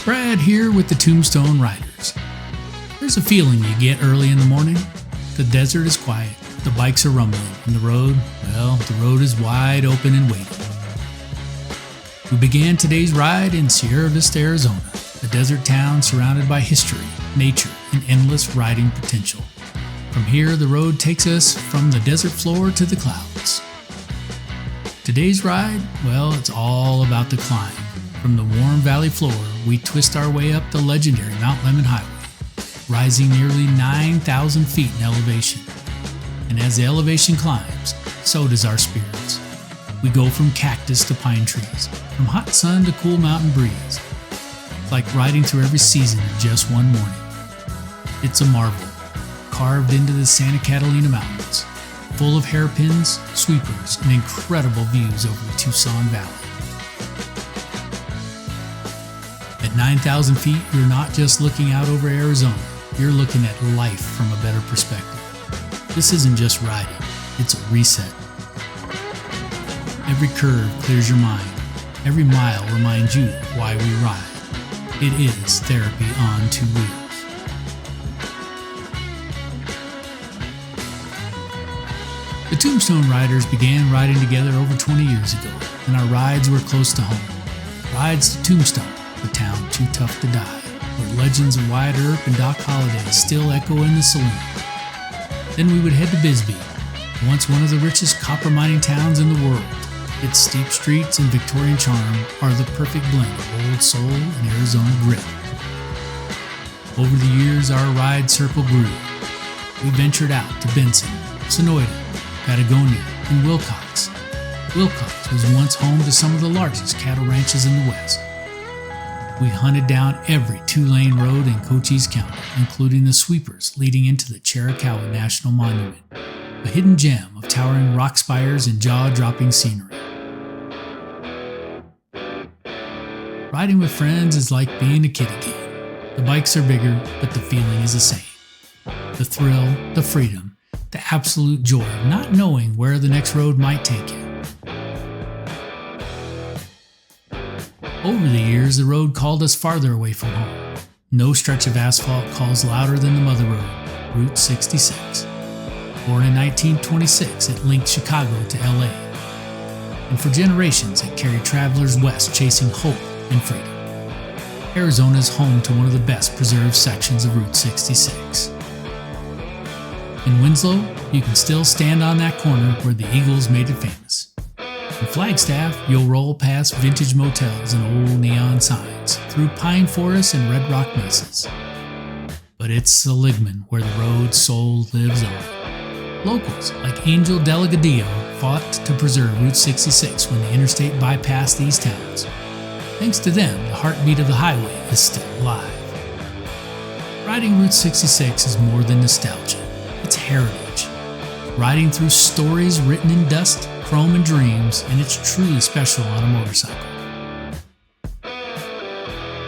Brad here with the Tombstone Riders. There's a feeling you get early in the morning. The desert is quiet, the bikes are rumbling, and the road is wide open and waiting. We began today's ride in Sierra Vista, Arizona, a desert town surrounded by history, nature, and endless riding potential. From here, the road takes us from the desert floor to the clouds. Today's ride, it's all about the climb. From the warm valley floor, we twist our way up the legendary Mount Lemmon Highway, rising nearly 9,000 feet in elevation. And as the elevation climbs, so does our spirits. We go from cactus to pine trees, from hot sun to cool mountain breeze. It's like riding through every season in just one morning. It's a marvel, carved into the Santa Catalina Mountains, full of hairpins, sweepers, and incredible views over the Tucson Valley. At 9,000 feet, you're not just looking out over Arizona, you're looking at life from a better perspective. This isn't just riding, it's a reset. Every curve clears your mind, every mile reminds you why we ride. It is therapy on two wheels. The Tombstone Riders began riding together over 20 years ago, and our rides were close to home. Rides to Tombstone, the town too tough to die, where legends of Wyatt Earp and Doc Holliday still echo in the saloon. Then we would head to Bisbee, once one of the richest copper mining towns in the world. Its steep streets and Victorian charm are the perfect blend of old soul and Arizona grit. Over the years, our ride circle grew. We ventured out to Benson, Sonoyta, Patagonia, and Wilcox. Wilcox was once home to some of the largest cattle ranches in the West. We hunted down every two-lane road in Cochise County, including the sweepers leading into the Chiricahua National Monument, a hidden gem of towering rock spires and jaw-dropping scenery. Riding with friends is like being a kid again. The bikes are bigger, but the feeling is the same. The thrill, the freedom, the absolute joy of not knowing where the next road might take you. Over the years, the road called us farther away from home. No stretch of asphalt calls louder than the mother road, Route 66. Born in 1926, it linked Chicago to LA. And for generations, it carried travelers west chasing hope and freedom. Arizona is home to one of the best preserved sections of Route 66. In Winslow, you can still stand on that corner where the Eagles made it famous. In Flagstaff, you'll roll past vintage motels and old neon signs, through pine forests and red rock mesas. But it's Seligman where the road's soul lives on. Locals like Angel Delgadillo fought to preserve Route 66 when the interstate bypassed these towns. Thanks to them, the heartbeat of the highway is still alive. Riding Route 66 is more than nostalgia, it's heritage. Riding through stories written in dust, chrome, and dreams, and it's truly special on a motorcycle.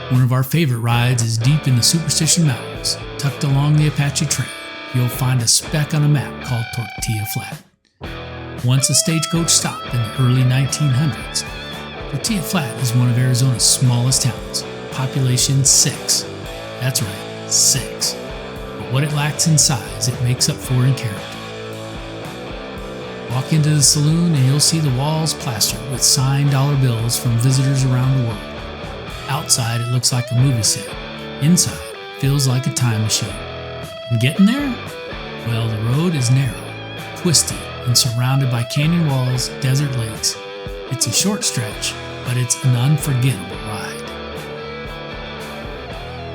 One of our favorite rides is deep in the Superstition Mountains. Tucked along the Apache Trail, you'll find a speck on a map called Tortilla Flat. Once a stagecoach stop in the early 1900s, Tortilla Flat is one of Arizona's smallest towns, population 6. That's right, 6. But what it lacks in size, it makes up for in character. Walk into the saloon and you'll see the walls plastered with signed dollar bills from visitors around the world. Outside, it looks like a movie set. Inside, feels like a time machine. And getting there? The road is narrow, twisty, and surrounded by canyon walls, desert lakes. It's a short stretch, but it's an unforgettable ride.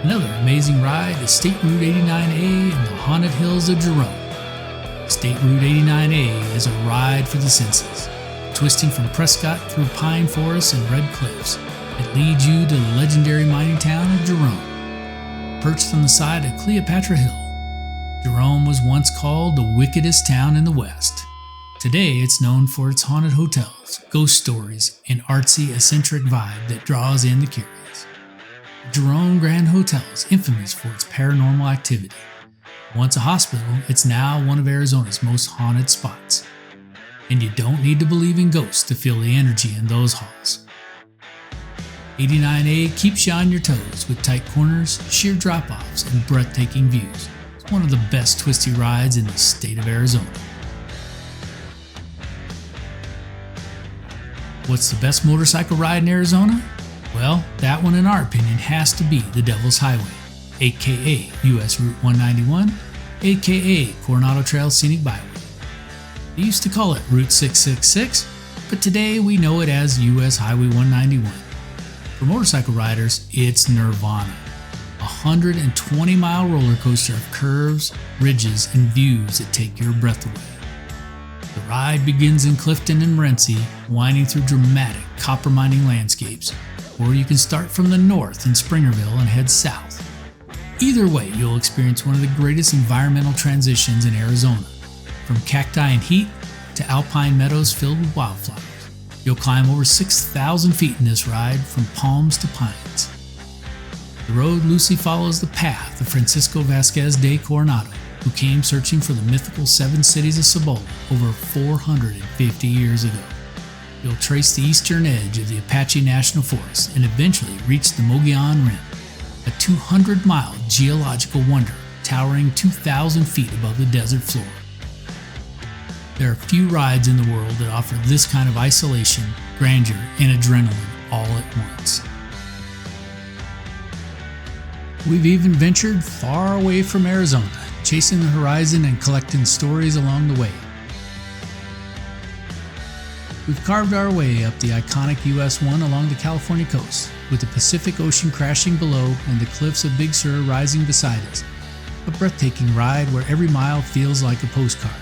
Another amazing ride is State Route 89A in the haunted hills of Jerome. State Route 89A is a ride for the senses. Twisting from Prescott through pine forests and red cliffs, it leads you to the legendary mining town of Jerome. Perched on the side of Cleopatra Hill, Jerome was once called the wickedest town in the West. Today, it's known for its haunted hotels, ghost stories, and artsy, eccentric vibe that draws in the curious. Jerome Grand Hotel is infamous for its paranormal activity. Once a hospital, it's now one of Arizona's most haunted spots. And you don't need to believe in ghosts to feel the energy in those halls. 89A keeps you on your toes with tight corners, sheer drop-offs, and breathtaking views. It's one of the best twisty rides in the state of Arizona. What's the best motorcycle ride in Arizona? Well, that one in our opinion has to be the Devil's Highway, aka US Route 191, aka Coronado Trail Scenic Byway. They used to call it Route 666, but today we know it as US Highway 191. For motorcycle riders, it's nirvana. A 120-mile roller coaster of curves, ridges, and views that take your breath away. The ride begins in Clifton and Morenci, winding through dramatic copper mining landscapes, or you can start from the north in Springerville and head south. Either way, you'll experience one of the greatest environmental transitions in Arizona, from cacti and heat to alpine meadows filled with wildflowers. You'll climb over 6,000 feet in this ride, from palms to pines. The road loosely follows the path of Francisco Vasquez de Coronado, who came searching for the mythical 7 cities of Cibola over 450 years ago. You'll trace the eastern edge of the Apache National Forest and eventually reach the Mogollon Rim, a 200-mile geological wonder towering 2,000 feet above the desert floor. There are few rides in the world that offer this kind of isolation, grandeur, and adrenaline all at once. We've even ventured far away from Arizona, chasing the horizon and collecting stories along the way. We've carved our way up the iconic US 1 along the California coast, with the Pacific Ocean crashing below and the cliffs of Big Sur rising beside us. A breathtaking ride where every mile feels like a postcard.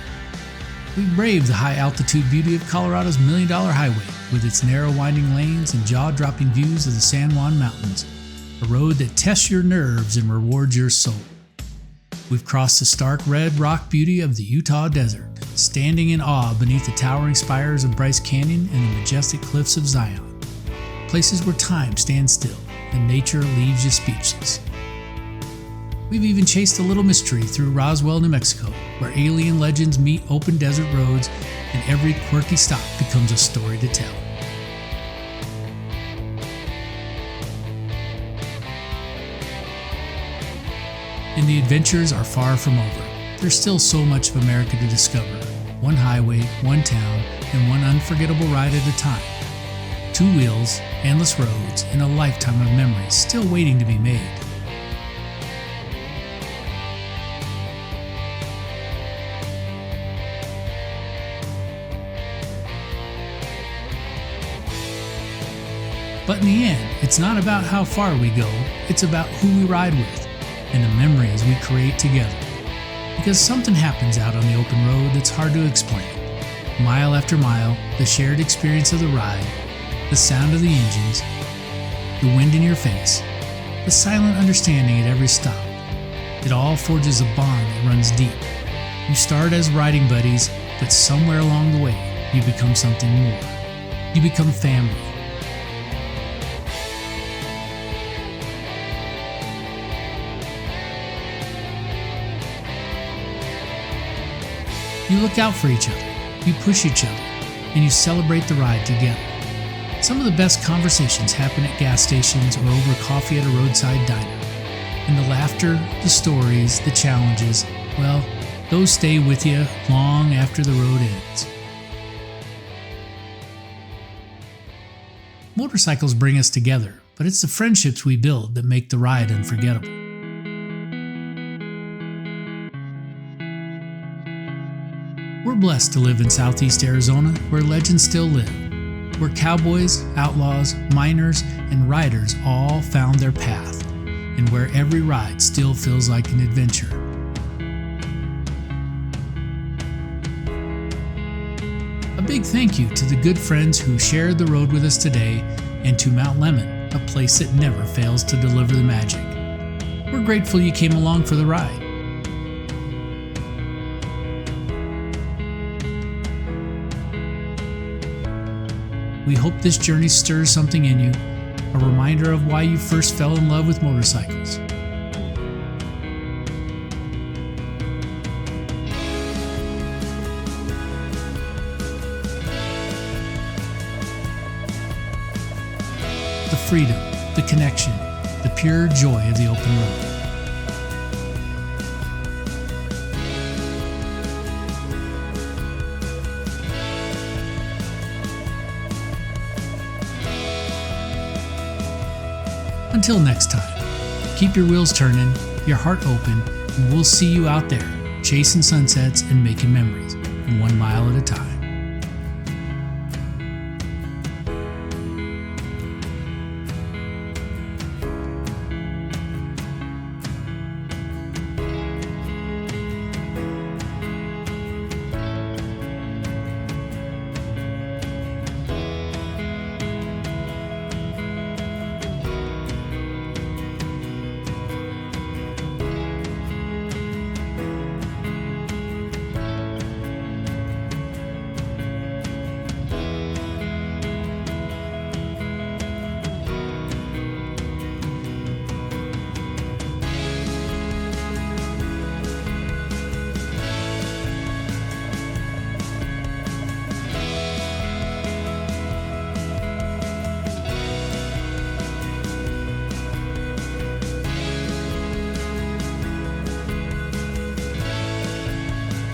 We braved the high-altitude beauty of Colorado's $1 Million Highway, with its narrow winding lanes and jaw-dropping views of the San Juan Mountains, a road that tests your nerves and rewards your soul. We've crossed the stark red rock beauty of the Utah desert, standing in awe beneath the towering spires of Bryce Canyon and the majestic cliffs of Zion, places where time stands still and nature leaves you speechless. We've even chased a little mystery through Roswell, New Mexico, where alien legends meet open desert roads and every quirky stop becomes a story to tell. And the adventures are far from over. There's still so much of America to discover. One highway, one town, and one unforgettable ride at a time. 2 wheels, endless roads, and a lifetime of memories still waiting to be made. But in the end, it's not about how far we go, it's about who we ride with and the memories we create together. Because something happens out on the open road that's hard to explain. Mile after mile, the shared experience of the ride, the sound of the engines, the wind in your face, the silent understanding at every stop. It all forges a bond that runs deep. You start as riding buddies, but somewhere along the way, you become something more. You become family. You look out for each other, you push each other, and you celebrate the ride together. Some of the best conversations happen at gas stations or over coffee at a roadside diner. And the laughter, the stories, the challenges, well, those stay with you long after the road ends. Motorcycles bring us together, but it's the friendships we build that make the ride unforgettable. We're blessed to live in Southeast Arizona, where legends still live, where cowboys, outlaws, miners, and riders all found their path, and where every ride still feels like an adventure. A big thank you to the good friends who shared the road with us today, and to Mount Lemmon, a place that never fails to deliver the magic. We're grateful you came along for the ride. We hope this journey stirs something in you, a reminder of why you first fell in love with motorcycles. The freedom, the connection, the pure joy of the open road. Until next time, keep your wheels turning, your heart open, and we'll see you out there chasing sunsets and making memories, 1 mile at a time.